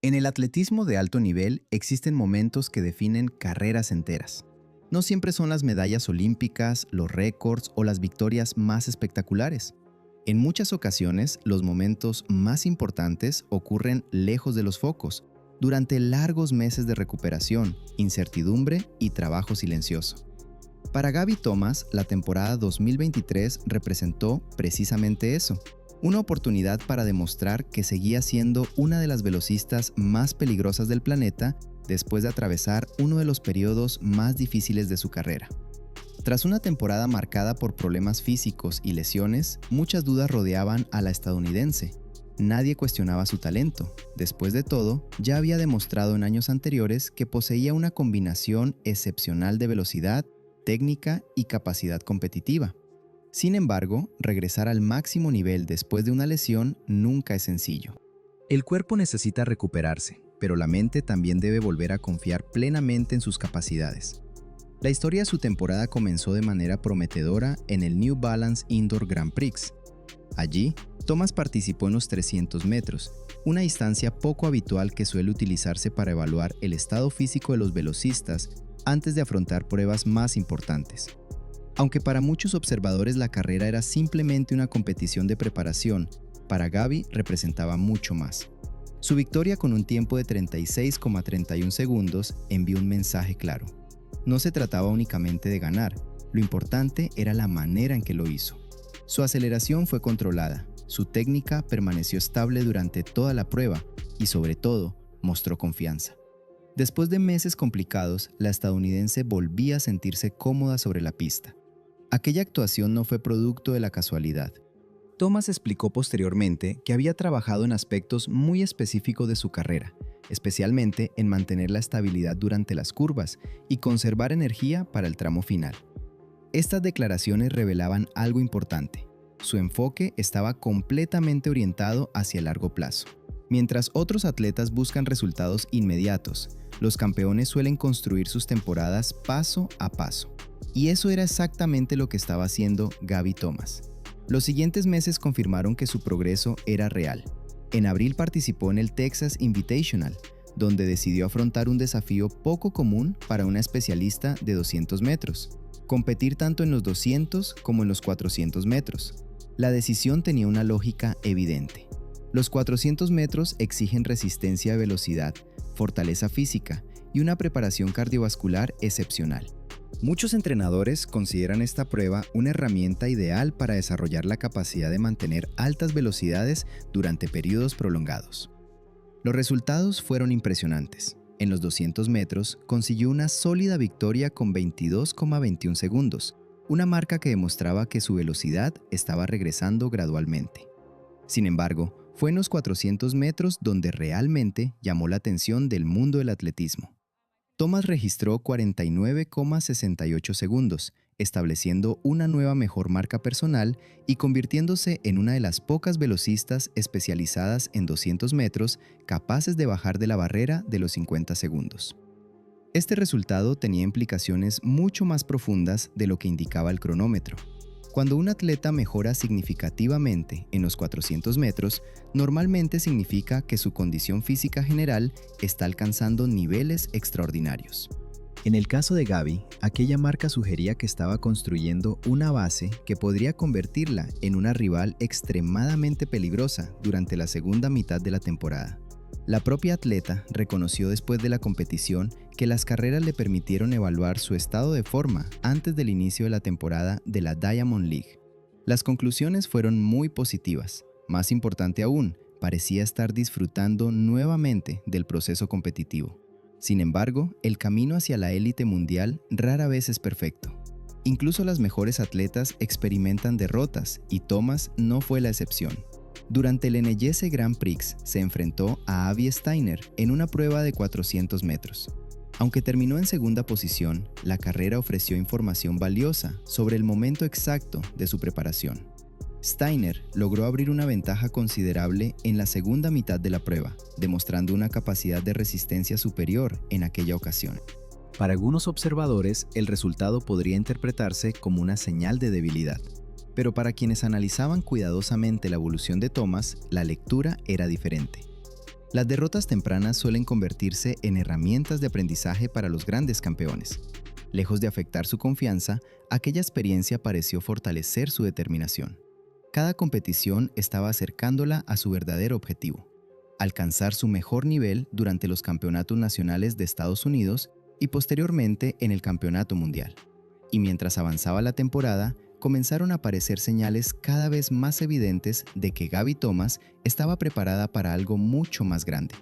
En el atletismo de alto nivel existen momentos que definen carreras enteras. No siempre son las medallas olímpicas, los récords o las victorias más espectaculares. En muchas ocasiones, los momentos más importantes ocurren lejos de los focos, durante largos meses de recuperación, incertidumbre y trabajo silencioso. Para Gaby Thomas, la temporada 2023 representó precisamente eso, una oportunidad para demostrar que seguía siendo una de las velocistas más peligrosas del planeta después de atravesar uno de los periodos más difíciles de su carrera. Tras una temporada marcada por problemas físicos y lesiones, muchas dudas rodeaban a la estadounidense. Nadie cuestionaba su talento. Después de todo, ya había demostrado en años anteriores que poseía una combinación excepcional de velocidad, técnica y capacidad competitiva. Sin embargo, regresar al máximo nivel después de una lesión nunca es sencillo. El cuerpo necesita recuperarse, pero la mente también debe volver a confiar plenamente en sus capacidades. La historia de su temporada comenzó de manera prometedora en el New Balance Indoor Grand Prix. Allí, Thomas participó en los 300 metros, una distancia poco habitual que suele utilizarse para evaluar el estado físico de los velocistas antes de afrontar pruebas más importantes. Aunque para muchos observadores la carrera era simplemente una competición de preparación, para Gaby representaba mucho más. Su victoria con un tiempo de 36,31 segundos envió un mensaje claro. No se trataba únicamente de ganar, lo importante era la manera en que lo hizo. Su aceleración fue controlada, su técnica permaneció estable durante toda la prueba y sobre todo, mostró confianza. Después de meses complicados, la estadounidense volvía a sentirse cómoda sobre la pista. Aquella actuación no fue producto de la casualidad. Thomas explicó posteriormente que había trabajado en aspectos muy específicos de su carrera, especialmente en mantener la estabilidad durante las curvas y conservar energía para el tramo final. Estas declaraciones revelaban algo importante. Su enfoque estaba completamente orientado hacia el largo plazo. Mientras otros atletas buscan resultados inmediatos, los campeones suelen construir sus temporadas paso a paso. Y eso era exactamente lo que estaba haciendo Gaby Thomas. Los siguientes meses confirmaron que su progreso era real. En abril participó en el Texas Invitational, donde decidió afrontar un desafío poco común para una especialista de 200 metros, competir tanto en los 200 como en los 400 metros. La decisión tenía una lógica evidente. Los 400 metros exigen resistencia de velocidad, fortaleza física y una preparación cardiovascular excepcional. Muchos entrenadores consideran esta prueba una herramienta ideal para desarrollar la capacidad de mantener altas velocidades durante periodos prolongados. Los resultados fueron impresionantes. En los 200 metros consiguió una sólida victoria con 22,21 segundos, una marca que demostraba que su velocidad estaba regresando gradualmente. Sin embargo, fue en los 400 metros donde realmente llamó la atención del mundo del atletismo. Thomas registró 49,68 segundos, estableciendo una nueva mejor marca personal y convirtiéndose en una de las pocas velocistas especializadas en 200 metros capaces de bajar de la barrera de los 50 segundos. Este resultado tenía implicaciones mucho más profundas de lo que indicaba el cronómetro. Cuando un atleta mejora significativamente en los 400 metros, normalmente significa que su condición física general está alcanzando niveles extraordinarios. En el caso de Gaby, aquella marca sugería que estaba construyendo una base que podría convertirla en una rival extremadamente peligrosa durante la segunda mitad de la temporada. La propia atleta reconoció después de la competición que las carreras le permitieron evaluar su estado de forma antes del inicio de la temporada de la Diamond League. Las conclusiones fueron muy positivas. Más importante aún, parecía estar disfrutando nuevamente del proceso competitivo. Sin embargo, el camino hacia la élite mundial rara vez es perfecto. Incluso las mejores atletas experimentan derrotas y Thomas no fue la excepción. Durante el NYS Grand Prix se enfrentó a Avi Steiner en una prueba de 400 metros. Aunque terminó en segunda posición, la carrera ofreció información valiosa sobre el momento exacto de su preparación. Steiner logró abrir una ventaja considerable en la segunda mitad de la prueba, demostrando una capacidad de resistencia superior en aquella ocasión. Para algunos observadores, el resultado podría interpretarse como una señal de debilidad. Pero para quienes analizaban cuidadosamente la evolución de Thomas, la lectura era diferente. Las derrotas tempranas suelen convertirse en herramientas de aprendizaje para los grandes campeones. Lejos de afectar su confianza, aquella experiencia pareció fortalecer su determinación. Cada competición estaba acercándola a su verdadero objetivo: alcanzar su mejor nivel durante los campeonatos nacionales de Estados Unidos y posteriormente en el Campeonato Mundial. Y mientras avanzaba la temporada, comenzaron a aparecer señales cada vez más evidentes de que Gabby Thomas estaba preparada para algo mucho más grande.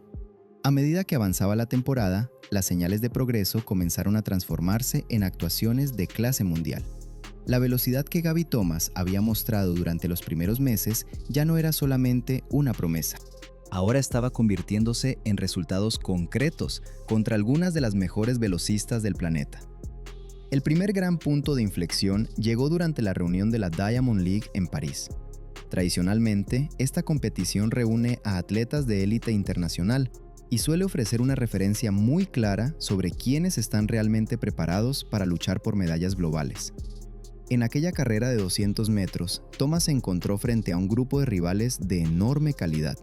A medida que avanzaba la temporada, las señales de progreso comenzaron a transformarse en actuaciones de clase mundial. La velocidad que Gabby Thomas había mostrado durante los primeros meses ya no era solamente una promesa. Ahora estaba convirtiéndose en resultados concretos contra algunas de las mejores velocistas del planeta. El primer gran punto de inflexión llegó durante la reunión de la Diamond League en París. Tradicionalmente, esta competición reúne a atletas de élite internacional y suele ofrecer una referencia muy clara sobre quiénes están realmente preparados para luchar por medallas globales. En aquella carrera de 200 metros, Thomas se encontró frente a un grupo de rivales de enorme calidad.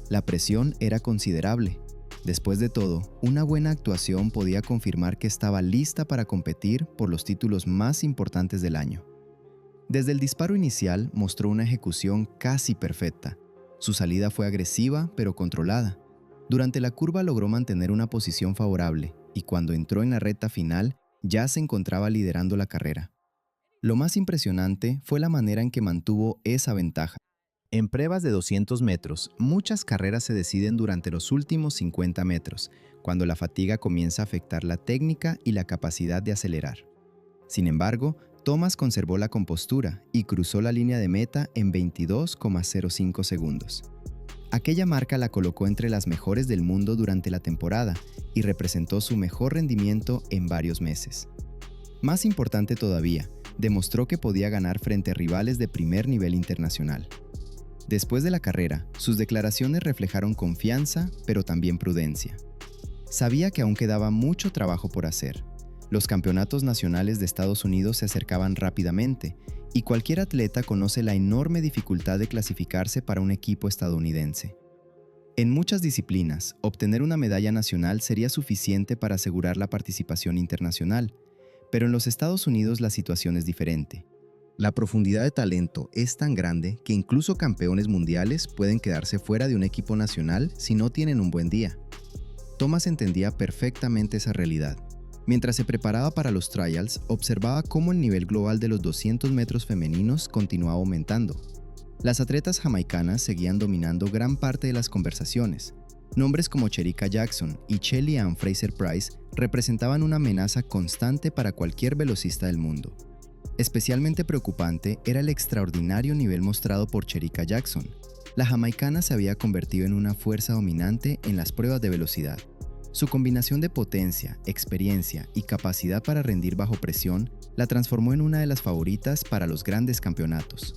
La presión era considerable. Después de todo, una buena actuación podía confirmar que estaba lista para competir por los títulos más importantes del año. Desde el disparo inicial mostró una ejecución casi perfecta. Su salida fue agresiva pero controlada. Durante la curva logró mantener una posición favorable y cuando entró en la recta final ya se encontraba liderando la carrera. Lo más impresionante fue la manera en que mantuvo esa ventaja. En pruebas de 200 metros, muchas carreras se deciden durante los últimos 50 metros, cuando la fatiga comienza a afectar la técnica y la capacidad de acelerar. Sin embargo, Thomas conservó la compostura y cruzó la línea de meta en 22,05 segundos. Aquella marca la colocó entre las mejores del mundo durante la temporada y representó su mejor rendimiento en varios meses. Más importante todavía, demostró que podía ganar frente a rivales de primer nivel internacional. Después de la carrera, sus declaraciones reflejaron confianza, pero también prudencia. Sabía que aún quedaba mucho trabajo por hacer. Los campeonatos nacionales de Estados Unidos se acercaban rápidamente, y cualquier atleta conoce la enorme dificultad de clasificarse para un equipo estadounidense. En muchas disciplinas, obtener una medalla nacional sería suficiente para asegurar la participación internacional, pero en los Estados Unidos la situación es diferente. La profundidad de talento es tan grande que incluso campeones mundiales pueden quedarse fuera de un equipo nacional si no tienen un buen día. Thomas entendía perfectamente esa realidad. Mientras se preparaba para los trials, observaba cómo el nivel global de los 200 metros femeninos continuaba aumentando. Las atletas jamaicanas seguían dominando gran parte de las conversaciones. Nombres como Cherika Jackson y Shelly Ann Fraser-Pryce representaban una amenaza constante para cualquier velocista del mundo. Especialmente preocupante era el extraordinario nivel mostrado por Cherika Jackson. La jamaicana se había convertido en una fuerza dominante en las pruebas de velocidad. Su combinación de potencia, experiencia y capacidad para rendir bajo presión la transformó en una de las favoritas para los grandes campeonatos.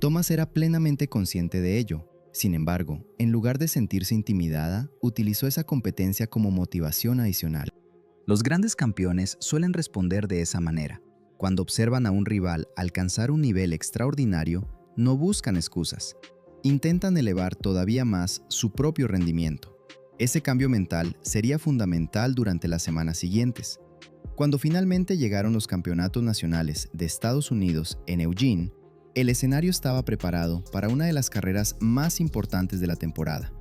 Thomas era plenamente consciente de ello. Sin embargo, en lugar de sentirse intimidada, utilizó esa competencia como motivación adicional. Los grandes campeones suelen responder de esa manera. Cuando observan a un rival alcanzar un nivel extraordinario, no buscan excusas. Intentan elevar todavía más su propio rendimiento. Ese cambio mental sería fundamental durante las semanas siguientes. Cuando finalmente llegaron los campeonatos nacionales de Estados Unidos en Eugene, el escenario estaba preparado para una de las carreras más importantes de la temporada.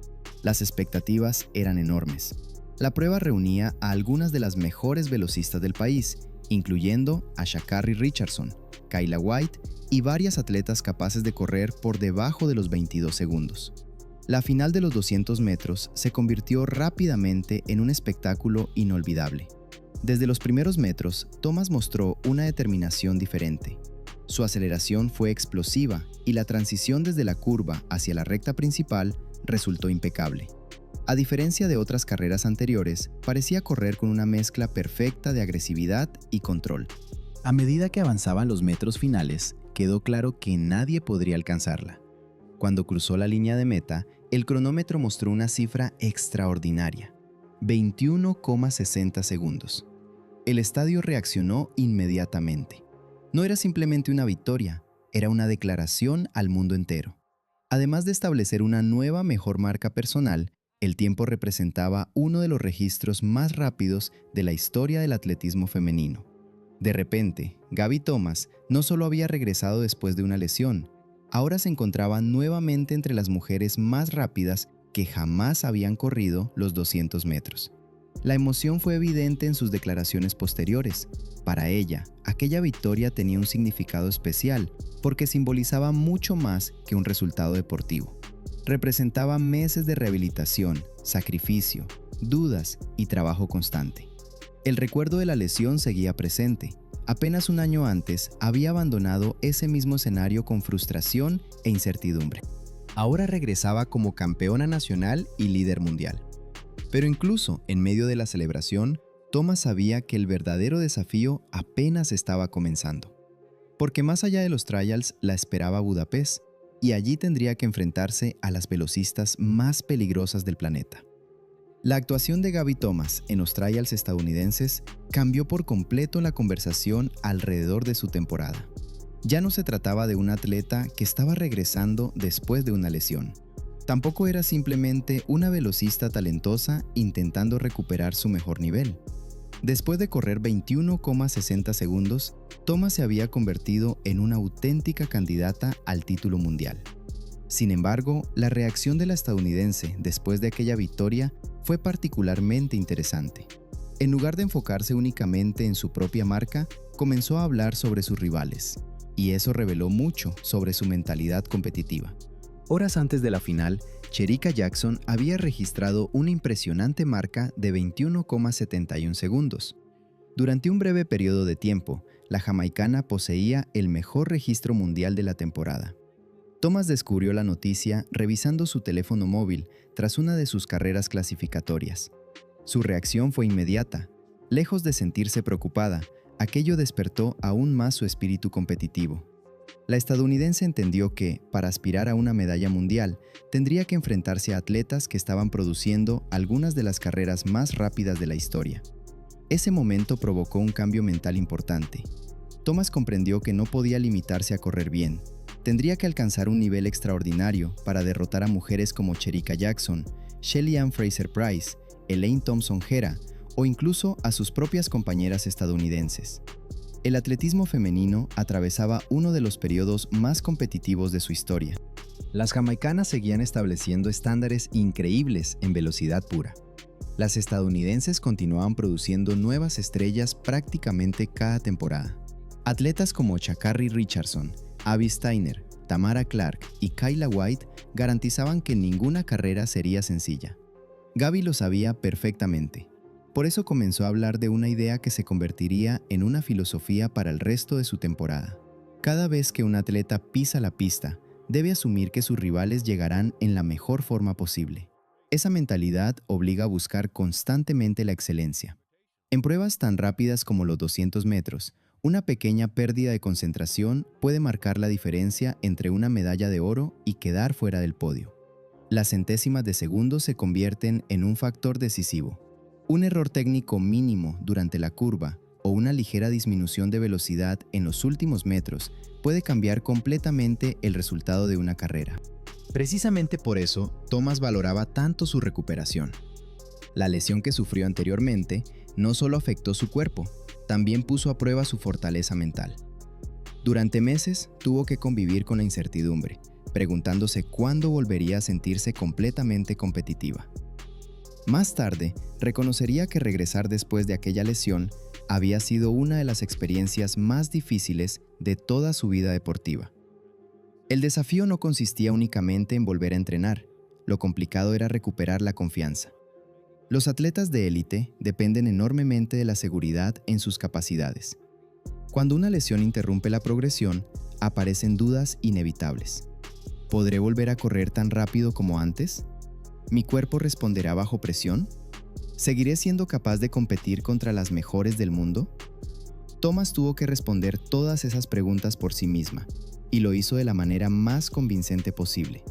Las expectativas eran enormes. La prueba reunía a algunas de las mejores velocistas del país, incluyendo a Sha'Carri Richardson, Kayla White y varias atletas capaces de correr por debajo de los 22 segundos. La final de los 200 metros se convirtió rápidamente en un espectáculo inolvidable. Desde los primeros metros, Thomas mostró una determinación diferente. Su aceleración fue explosiva y la transición desde la curva hacia la recta principal resultó impecable. A diferencia de otras carreras anteriores, parecía correr con una mezcla perfecta de agresividad y control. A medida que avanzaban los metros finales, quedó claro que nadie podría alcanzarla. Cuando cruzó la línea de meta, el cronómetro mostró una cifra extraordinaria: 21,60 segundos. El estadio reaccionó inmediatamente. No era simplemente una victoria, era una declaración al mundo entero. Además de establecer una nueva mejor marca personal, El tiempo representaba uno de los registros más rápidos de la historia del atletismo femenino. De repente, Gabby Thomas no solo había regresado después de una lesión, ahora se encontraba nuevamente entre las mujeres más rápidas que jamás habían corrido los 200 metros. La emoción fue evidente en sus declaraciones posteriores. Para ella, aquella victoria tenía un significado especial porque simbolizaba mucho más que un resultado deportivo. Representaba meses de rehabilitación, sacrificio, dudas y trabajo constante. El recuerdo de la lesión seguía presente. Apenas un año antes había abandonado ese mismo escenario con frustración e incertidumbre. Ahora regresaba como campeona nacional y líder mundial. Pero incluso en medio de la celebración, Thomas sabía que el verdadero desafío apenas estaba comenzando. Porque más allá de los trials la esperaba Budapest, y allí tendría que enfrentarse a las velocistas más peligrosas del planeta. La actuación de Gabby Thomas en los trials estadounidenses cambió por completo la conversación alrededor de su temporada. Ya no se trataba de una atleta que estaba regresando después de una lesión. Tampoco era simplemente una velocista talentosa intentando recuperar su mejor nivel. Después de correr 21,60 segundos, Thomas se había convertido en una auténtica candidata al título mundial. Sin embargo, la reacción de la estadounidense después de aquella victoria fue particularmente interesante. En lugar de enfocarse únicamente en su propia marca, comenzó a hablar sobre sus rivales, y eso reveló mucho sobre su mentalidad competitiva. Horas antes de la final, Cherica Jackson había registrado una impresionante marca de 21,71 segundos. Durante un breve periodo de tiempo, la jamaicana poseía el mejor registro mundial de la temporada. Thomas descubrió la noticia revisando su teléfono móvil tras una de sus carreras clasificatorias. Su reacción fue inmediata. Lejos de sentirse preocupada, aquello despertó aún más su espíritu competitivo. La estadounidense entendió que, para aspirar a una medalla mundial, tendría que enfrentarse a atletas que estaban produciendo algunas de las carreras más rápidas de la historia. Ese momento provocó un cambio mental importante. Thomas comprendió que no podía limitarse a correr bien. Tendría que alcanzar un nivel extraordinario para derrotar a mujeres como Cherica Jackson, Shelly Ann Fraser-Pryce, Elaine Thompson-Herah o incluso a sus propias compañeras estadounidenses. El atletismo femenino atravesaba uno de los periodos más competitivos de su historia. Las jamaicanas seguían estableciendo estándares increíbles en velocidad pura. Las estadounidenses continuaban produciendo nuevas estrellas prácticamente cada temporada. Atletas como Sha'Carri Richardson, Abby Steiner, Tamara Clark y Kyla White garantizaban que ninguna carrera sería sencilla. Gabby lo sabía perfectamente. Por eso comenzó a hablar de una idea que se convertiría en una filosofía para el resto de su temporada. Cada vez que un atleta pisa la pista, debe asumir que sus rivales llegarán en la mejor forma posible. Esa mentalidad obliga a buscar constantemente la excelencia. En pruebas tan rápidas como los 200 metros, una pequeña pérdida de concentración puede marcar la diferencia entre una medalla de oro y quedar fuera del podio. Las centésimas de segundo se convierten en un factor decisivo. Un error técnico mínimo durante la curva o una ligera disminución de velocidad en los últimos metros puede cambiar completamente el resultado de una carrera. Precisamente por eso, Thomas valoraba tanto su recuperación. La lesión que sufrió anteriormente no solo afectó su cuerpo, también puso a prueba su fortaleza mental. Durante meses tuvo que convivir con la incertidumbre, preguntándose cuándo volvería a sentirse completamente competitiva. Más tarde, reconocería que regresar después de aquella lesión había sido una de las experiencias más difíciles de toda su vida deportiva. El desafío no consistía únicamente en volver a entrenar, lo complicado era recuperar la confianza. Los atletas de élite dependen enormemente de la seguridad en sus capacidades. Cuando una lesión interrumpe la progresión, aparecen dudas inevitables. ¿Podré volver a correr tan rápido como antes? ¿Mi cuerpo responderá bajo presión? ¿Seguiré siendo capaz de competir contra las mejores del mundo? Thomas tuvo que responder todas esas preguntas por sí misma, y lo hizo de la manera más convincente posible,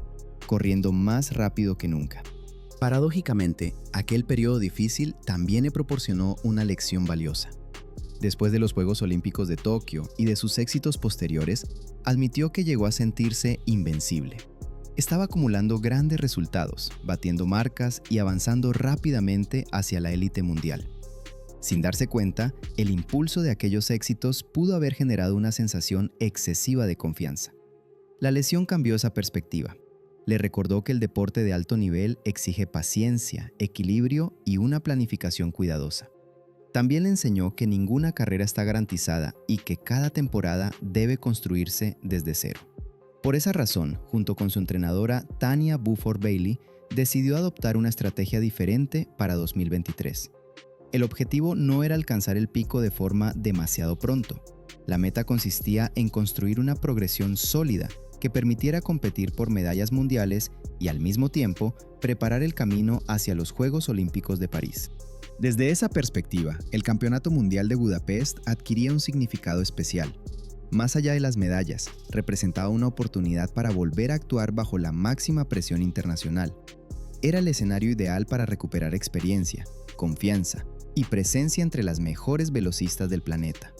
corriendo más rápido que nunca. Paradójicamente, aquel periodo difícil también le proporcionó una lección valiosa. Después de los Juegos Olímpicos de Tokio y de sus éxitos posteriores, admitió que llegó a sentirse invencible. Estaba acumulando grandes resultados, batiendo marcas y avanzando rápidamente hacia la élite mundial. Sin darse cuenta, el impulso de aquellos éxitos pudo haber generado una sensación excesiva de confianza. La lesión cambió esa perspectiva. Le recordó que el deporte de alto nivel exige paciencia, equilibrio y una planificación cuidadosa. También le enseñó que ninguna carrera está garantizada y que cada temporada debe construirse desde cero. Por esa razón, junto con su entrenadora Tanya Buford Bailey, decidió adoptar una estrategia diferente para 2023. El objetivo no era alcanzar el pico de forma demasiado pronto. La meta consistía en construir una progresión sólida que permitiera competir por medallas mundiales y al mismo tiempo preparar el camino hacia los Juegos Olímpicos de París. Desde esa perspectiva, el Campeonato Mundial de Budapest adquiría un significado especial. Más allá de las medallas, representaba una oportunidad para volver a actuar bajo la máxima presión internacional. Era el escenario ideal para recuperar experiencia, confianza y presencia entre las mejores velocistas del planeta.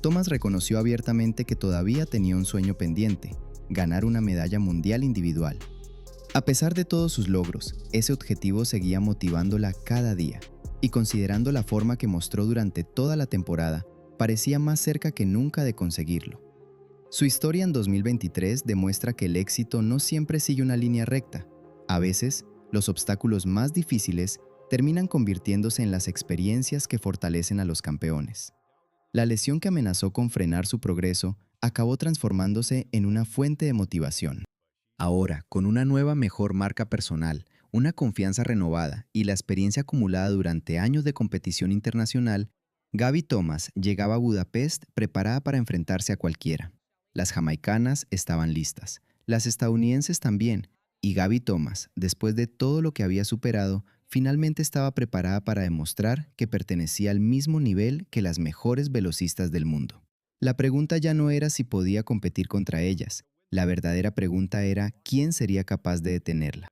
Thomas reconoció abiertamente que todavía tenía un sueño pendiente: ganar una medalla mundial individual. A pesar de todos sus logros, ese objetivo seguía motivándola cada día, y considerando la forma que mostró durante toda la temporada, parecía más cerca que nunca de conseguirlo. Su historia en 2023 demuestra que el éxito no siempre sigue una línea recta. A veces, los obstáculos más difíciles terminan convirtiéndose en las experiencias que fortalecen a los campeones. La lesión que amenazó con frenar su progreso acabó transformándose en una fuente de motivación. Ahora, con una nueva mejor marca personal, una confianza renovada y la experiencia acumulada durante años de competición internacional, Gabby Thomas llegaba a Budapest preparada para enfrentarse a cualquiera. Las jamaicanas estaban listas, las estadounidenses también, y Gabby Thomas, después de todo lo que había superado, finalmente estaba preparada para demostrar que pertenecía al mismo nivel que las mejores velocistas del mundo. La pregunta ya no era si podía competir contra ellas, la verdadera pregunta era quién sería capaz de detenerla.